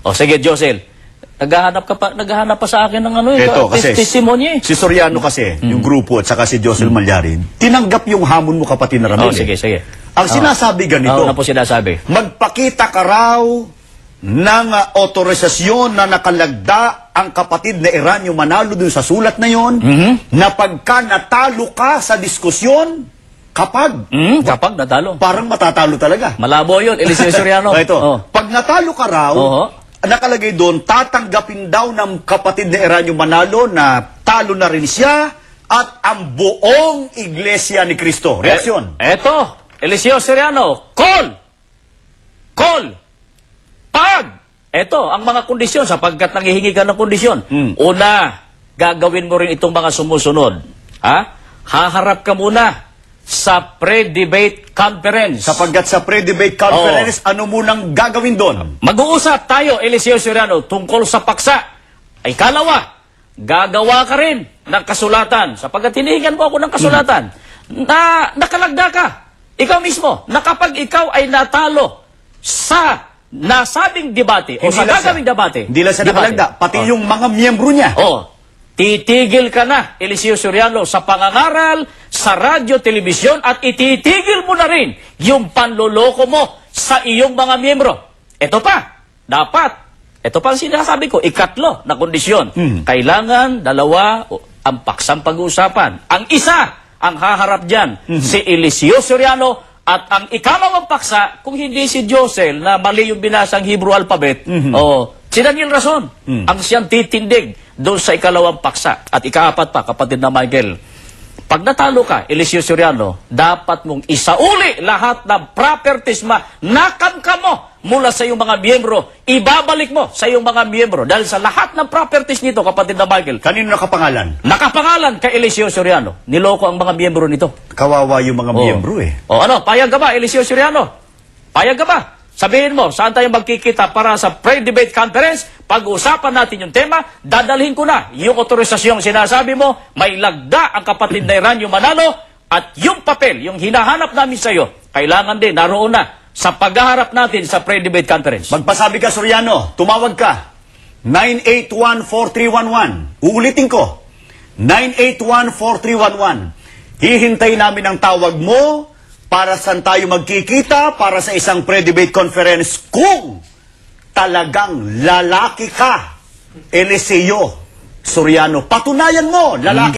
O sige, Josel. Naghahanap pa sa akin ng ano Ito, kasi testimony. Si Soriano kasi, yung grupo at saka si Josel Malyarin, tinanggap yung hamon mo, kapatid na Ramil. Sige. Ang sinasabi ganito, ano po sinasabi? magpakita ka raw ng otorisasyon na nakalagda ang kapatid na Eranio Manalo dun sa sulat na yon, na pagka natalo ka sa diskusyon, kapag natalo. parang matatalo talaga. Malabo yun, Eliseo Soriano. Ito, pag natalo ka raw, nakalagay doon, tatanggapin daw ng kapatid na Eranio Manalo na talo na rin siya at ang buong Iglesia ni Cristo. Reaksyon. Eto, Eliseo Soriano, call! Eto, ang mga kondisyon, sapagkat nangihingi ka ng kondisyon. Una, gagawin mo rin itong mga sumusunod. Haharap ka muna sa pre-debate conference. Sapagkat sa pre-debate conference, ano munang gagawin doon? Mag-uusap tayo, Eliseo Soriano, tungkol sa paksa. Ay kalawa, gagawa ka rin ng kasulatan. Sapagkat hinihingan mo ako ng kasulatan. Na nakalagda ka. Ikaw mismo, na kapag ikaw ay natalo sa nasabing debate o sa gagawing debate. Hindi lang sa nakalagda, pati yung mga miyembro niya. Titigil ka na, Eliseo Soriano, sa pangangaral, sa radyo, telebisyon, at ititigil mo na rin yung panloloko mo sa iyong mga miyembro. Ito pa, ito pa ang sinasabi ko, ikatlo na kondisyon. Kailangan dalawa ang paksang pag-uusapan. Ang isa, ang haharap dyan, si Eliseo Soriano, at ang ikalawang paksa, kung hindi si Josel, na mali yung binasang Hebrew alphabet, si Daniel Rason, ang siyang titindig doon sa ikalawang paksa. At ikaapat pa, kapatid na Michael, pag natalo ka, Eliseo Soriano, dapat mong isauli lahat ng properties nakamka mo mula sa iyong mga miyembro. Ibabalik mo sa iyong mga miyembro. Dahil sa lahat ng properties nito, kapatid na Michael. Kanino nakapangalan? Nakapangalan kay Eliseo Soriano. Niloko ang mga miyembro nito. Kawawa yung mga miyembro payag ka ba, Eliseo Soriano? Payag ka ba? Sabihin mo, saan tayo magkikita para sa pre-debate conference? Pag-uusapan natin yung tema, dadalhin ko na yung otorisasyong sinasabi mo, may lagda ang kapatid na Eranio Manalo, at yung papel, yung hinahanap namin sa iyo, kailangan din, naroon na, sa paghaharap natin sa pre-debate conference. Magpasabi ka, Soriano, tumawag ka. 981-4311. Uulitin ko. 981-4311. Hihintayin namin ang tawag mo para saan tayo magkikita para sa isang pre-debate conference kung talagang lalaki ka, Eliseo Soriano. Patunayan mo, lalaki